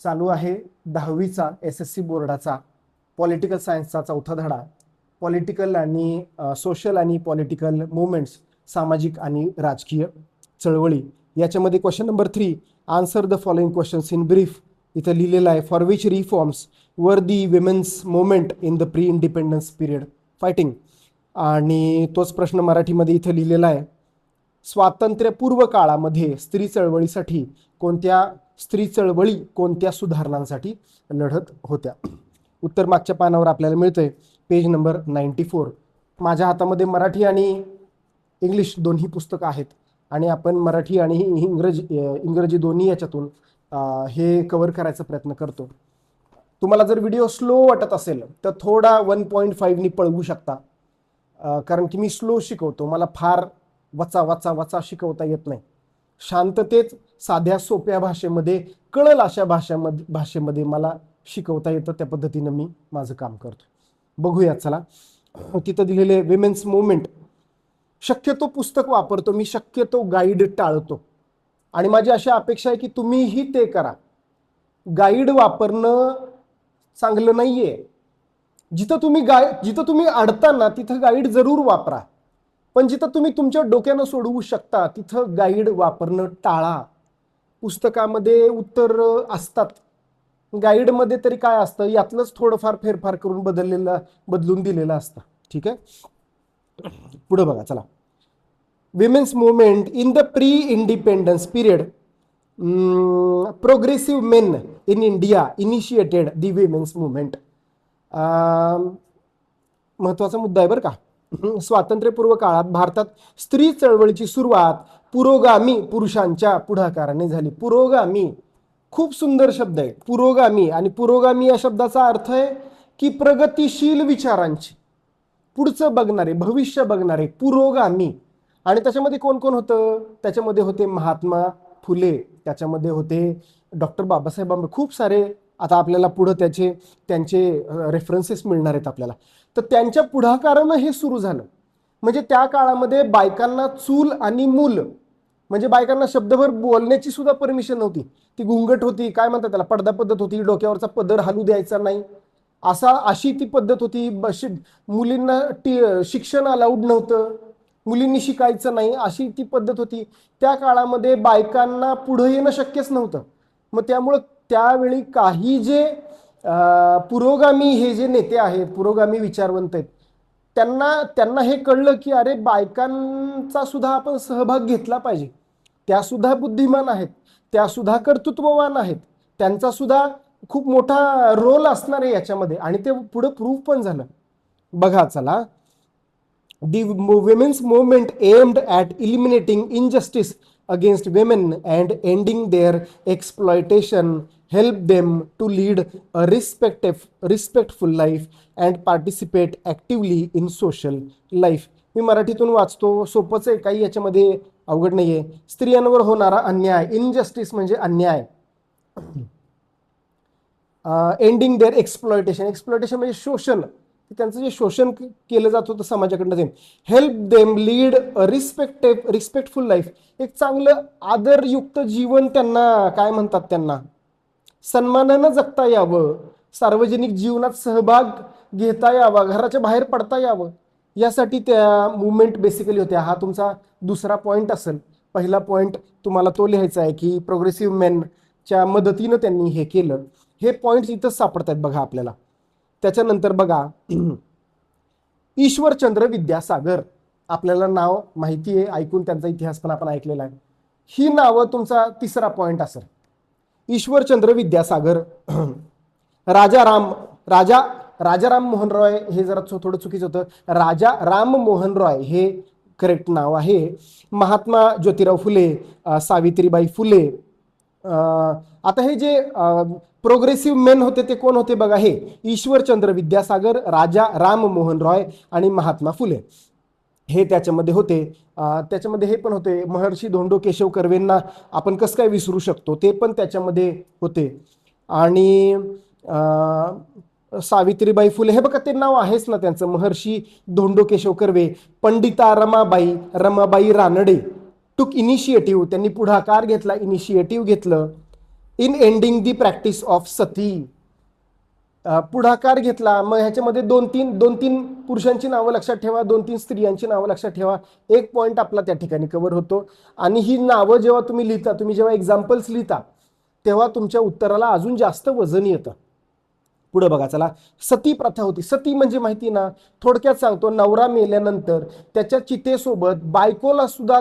चालू आहे 10वीचा SSC बोर्डाचा पॉलिटिकल सायन्सचा चौथा धडा. पॉलिटिकल आणि सोशल आणि पॉलिटिकल मुवमेंट्स, सामाजिक आणि राजकीय चळवळी. याच्यामध्ये question number 3, answer the following questions in brief. इथं लिहिलेलं आहे, for which reforms were the women's movement in the pre independence period fighting. आणि तोच प्रश्न मराठीमध्ये इथं लिहिलेला आहे, स्वातंत्र्यपूर्व काळामध्ये स्त्री चळवळी कोणत्या सुधारणांसाठी लढत होत्या. उत्तर मागच्या पानावर आपल्याला मिळतंय, पेज नंबर 94. माझ्या हातामध्ये मराठी आणि इंग्लिश दोन्ही पुस्तकं आहेत आणि आपण मराठी आणि इंग्रजी दोन्ही याच्यातून हे कव्हर करायचा प्रयत्न करतो. तुम्हाला जर व्हिडिओ स्लो वाटत असेल तर थोडा 1.5नी पळवू शकता, कारण की मी स्लो शिकवतो. मला फार वचा वचा वचा शिकवता येत नाही. शांततेत साध्या सोप्या भाषेमध्ये, कळल अशा भाषेमध्ये मला शिकवता येतं. त्या पद्धतीनं मी माझं काम करतो. बघूया चला. तिथं दिलेले विमेन्स मुवमेंट, शक्यतो पुस्तक वापरतो मी, शक्यतो गाईड टाळतो आणि माझी अशी अपेक्षा आहे की तुम्हीही ते करा. गाईड वापरणं चांगलं नाहीये. जिथं तुम्ही अडताना तिथं गाईड जरूर वापरा, पण जिथं तुम्ही तुमच्या डोक्यानं सोडवू शकता तिथं गाईड वापरणं टाळा. पुस्तकामध्ये उत्तर असतात, गाईडमध्ये तरी काय असतं, यातलंच थोडंफार फेरफार करून बदलून दिलेलं असतं. ठीक आहे, पुढे बघा चला. Women's movement in the pre independence period, progressive main in India initiated the women's movement. महत्वाचा मुद्दा आहे बरं का. स्वातंत्र्यपूर्व काळात भारतात स्त्री चळवळीची सुरुवात पुरोगामी पुरुषांच्या पुढाकाराने झाली. पुरोगामी, खूप सुंदर शब्द आहे पुरोगामी. आणि पुरोगामी या शब्दाचा अर्थ आहे की प्रगतिशील विचारांची, पुढचं बघणारे, भविष्य बघणारे, पुरोगामी. आणि त्याच्यामध्ये कोण कोण होतं? त्याच्यामध्ये होते महात्मा फुले, त्याच्यामध्ये होते डॉक्टर बाबासाहेब आंबेडकर, खूप सारे. आता आपल्याला पुढं त्यांचे रेफरन्सेस मिळणार आहेत आपल्याला. तर त्यांच्या पुढाकारानं हे सुरू झालं. म्हणजे त्या काळामध्ये बायकांना चूल आणि मूल, म्हणजे बायकांना शब्दभर बोलण्याची सुद्धा परमिशन नव्हती. ती घुंगट होती, काय म्हणतात त्याला, पडदा पद्धत होती, डोक्यावरचा पदर हलू द्यायचा नाही, अशी ती पद्धत होती. मुलींना शिक्षण अलाउड नव्हतं, मुलींनी शिकायचं नाही, अशी ती पद्धत होती. त्या काळामध्ये बायकांना पुढे येणं शक्यच नव्हतं. मग त्यामुळं त्यावेळी काही जे पुरोगामी हे जे नेते आहेत, पुरोगामी विचारवंत आहेत, त्यांना हे कळलं की अरे बायकांचा सुद्धा आपण सहभाग घेतला पाहिजे. त्या सुद्धा बुद्धिमान आहेत, त्या सुद्धा कर्तृत्ववान आहेत, त्यांचा सुद्धा खूप मोठा रोल असणार आहे याच्यामध्ये. आणि ते पुढे प्रूव्ह पण झालं. बघा चला. The women's movement aimed at eliminating injustice against women and ending their exploitation, helped them to lead a respectful life and participate actively in social life. मी मराठीतून वाचतो, सोपंच आहे, काही याच्यामध्ये अवघड नाहीये. स्त्रियांवर होणारा अन्याय, इनजस्टिस म्हणजे अन्याय, एंडिंग देअर एक्सप्लॉयटेशन म्हणजे शोषण, त्यांचं जे शोषण केलं जात होतं समाजाकडनं, help them lead a respectful life, एक चांगलं आदरयुक्त जीवन त्यांना, काय म्हणतात, त्यांना सन्मानानं जगता यावं, सार्वजनिक जीवनात सहभाग घेता यावा, घराच्या बाहेर पडता यावं, यासाठी त्या मुवमेंट बेसिकली होत्या. हा तुमचा दुसरा पॉईंट असेल. पहिला पॉईंट तुम्हाला तो लिहायचा आहे की प्रोग्रेसिव्ह मेनच्या मदतीनं त्यांनी हे केलं. हे पॉईंट्स इथंच सापडत आहेत बघा आपल्याला. त्याच्यानंतर बघा, ईश्वरचंद्र विद्यासागर, आपल्याला नाव माहिती आहे, ऐकून त्यांचा इतिहास पण आपण ऐकलेला आहे. ही नावं तुमचा तिसरा पॉइंट असेल. ईश्वरचंद्र विद्यासागर, राजाराम मोहन रॉय, हे जरा थोडं चुकीचं होतं, राजा राम मोहन रॉय हे करेक्ट नाव आहे. महात्मा ज्योतिराव फुले, सावित्रीबाई फुले. आता हे जे प्रोग्रेसिव्ह मेन होते ते कोण होते बघा, हे ईश्वरचंद्र विद्यासागर, राजा राम मोहन रॉय आणि महात्मा फुले हे त्याच्यामध्ये होते. त्याच्यामध्ये हे पण होते महर्षी धोंडो केशव कर्वेंना आपण कसं काय विसरू शकतो, ते पण त्याच्यामध्ये होते. आणि सावित्रीबाई फुले, हे बघा ते नाव आहेच ना त्यांचं, महर्षी धोंडो केशव कर्वे. पंडिता रमाबाई रानडे टूक इनिशिएटिव्ह, त्यांनी पुढाकार घेतला, इनिशिएटिव्ह घेतलं. In ending the practice of sati. पुढाकार घेतला. मग ह्याच्यामध्ये दोन तीन पुरुषांची नावं लक्षात ठेवा, 2-3 स्त्रियांची नावं लक्षात ठेवा. एक पॉईंट आपला त्या ठिकाणी कव्हर होतो. आणि ही नावं जेव्हा तुम्ही लिहिता, तुम्ही जेव्हा एक्झाम्पल्स लिहिता, तेव्हा तुमच्या उत्तराला अजून जास्त वजन येतं. पुढे बघा, चला. सती प्रथा होती. सती म्हणजे माहिती ना, थोडक्यात सांगतो, नवरा मेल्यानंतर त्याच्या चितेसोबत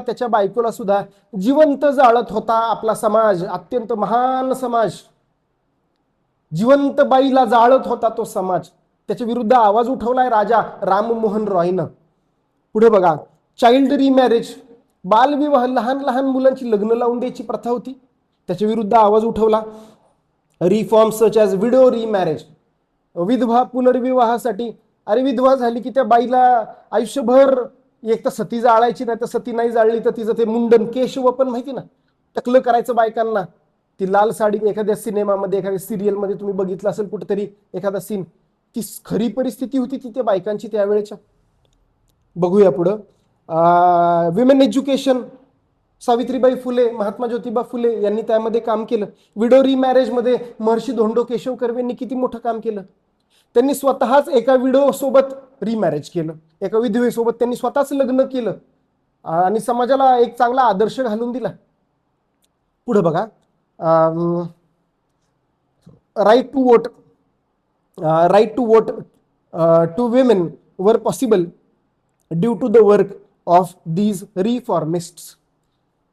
त्याच्या बायकोला सुद्धा जिवंत जाळत होता आपला समाज. अत्यंत महान समाज, जिवंत बाईला जाळत होता तो समाज. त्याच्या विरुद्ध आवाज उठवलाय राजा राममोहन रॉयनं. पुढे बघा, चाइल्ड रिमॅरेज, बालविवाह, लहान लहान मुलांची लग्न लावून द्यायची प्रथा होती, त्याच्या विरुद्ध आवाज उठवला. Reform such as widow remarriage, विधवा पुनर्विवाहासाठी. अरे विधवा झाली की त्या बाईला आयुष्यभर एक तर सती जाळायची, नाही तर सती नाही जाळली तर तिचं ते मुंडन, केशव पण माहिती ना, टकलं करायचं बायकांना. ती लाल साडी एखाद्या सिनेमामध्ये, एखाद्या सिरियलमध्ये तुम्ही बघितलं असेल कुठेतरी एखादा सीन. ती खरी परिस्थिती होती ती त्या बायकांची त्यावेळेच्या. बघूया पुढं. विमेन एज्युकेशन, सावित्रीबाई फुले, महात्मा ज्योतिबा फुले यांनी त्यामध्ये काम केलं. विडो रिमॅरेजमध्ये महर्षी धोंडो केशव कर्वे यांनी किती मोठं काम केलं. त्यांनी स्वतःच एका विडो सोबत रिमॅरेज केलं, एका विधवेसोबत त्यांनी स्वतःच लग्न केलं आणि समाजाला एक चांगला आदर्श घालून दिला. पुढे बघा, right to vote to women were possible due to the work of these reformists.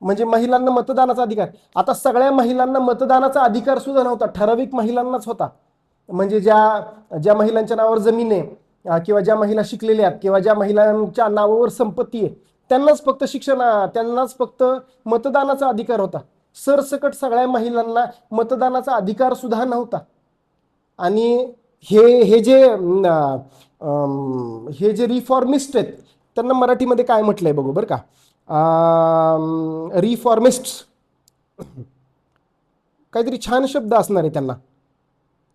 म्हणजे महिलांना मतदानाचा अधिकार. आता सगळ्या महिलांना मतदानाचा अधिकार सुद्धा नव्हता, ठराविक महिलांनाच होता. म्हणजे ज्या महिलांच्या नावावर जमीन आहे, किंवा ज्या महिला शिकलेल्या आहेत, किंवा ज्या महिलांच्या नावावर संपत्ती आहे, त्यांनाच फक्त त्यांनाच फक्त मतदानाचा अधिकार होता. सरसकट सगळ्या महिलांना मतदानाचा अधिकार सुद्धा नव्हता. आणि हे जे रिफॉर्मिस्ट आहेत त्यांना मराठीमध्ये काय म्हटलंय बघू बरं का. रिफॉर्मिस्ट काहीतरी छान शब्द असणार आहे त्यांना.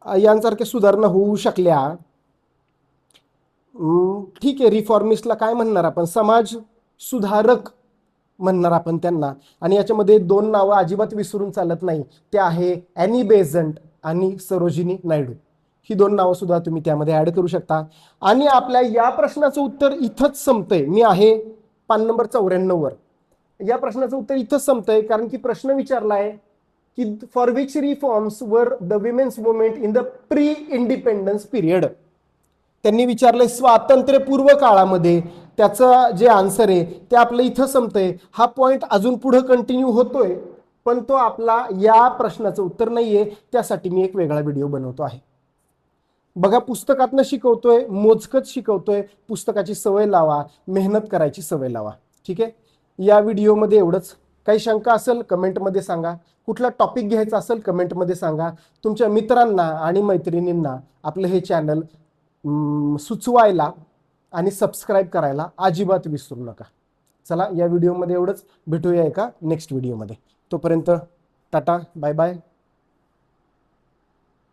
यांसारख्या सुधारणा होऊ शकल्या. ठीक आहे, रिफॉर्मिस्टला काय म्हणणार आपण, समाज सुधारक म्हणणार आपण त्यांना. आणि याच्यामध्ये 2 नावं अजिबात विसरून चालत नाही, ते आहे ॲनी बेझंट आणि सरोजिनी नायडू. ही 2 नावं सुद्धा तुम्ही त्यामध्ये ऍड करू शकता. आणि आपल्या या प्रश्नाचं उत्तर इथंच संपतंय. मी आहे पान नंबर 94 वर. या प्रश्नाचं उत्तर इथंच संपतंय, कारण की प्रश्न विचारलाय की for which reforms were the women's movement in the pre independence period. त्यांनी विचारलंय स्वातंत्र्यपूर्व काळामध्ये. त्याचं जे आन्सर आहे ते आपलं इथं संपतंय. हा पॉइंट अजून पुढे कंटिन्यू होतोय, पण तो आपला या प्रश्नाचं उत्तर नाहीये. त्यासाठी मी एक वेगळा व्हिडिओ बनवतो आहे. बघा, पुस्तकातनं शिकवतोय, मोजकच शिकवतोय. पुस्तकाची सवय लावा, मेहनत करायची सवय लावा. ठीक आहे, या व्हिडिओमध्ये एवढंच. काही शंका असेल कमेंटमध्ये सांगा. कुठला टॉपिक घ्यायचा असेल कमेंटमध्ये सांगा. तुमच्या मित्रांना आणि मैत्रिणींना आपलं हे चॅनल सुचवायला आणि सबस्क्राईब करायला अजिबात विसरू नका. चला, या व्हिडिओमध्ये एवढंच. भेटूया एका नेक्स्ट व्हिडिओमध्ये. तोपर्यंत टाटा, बाय बाय.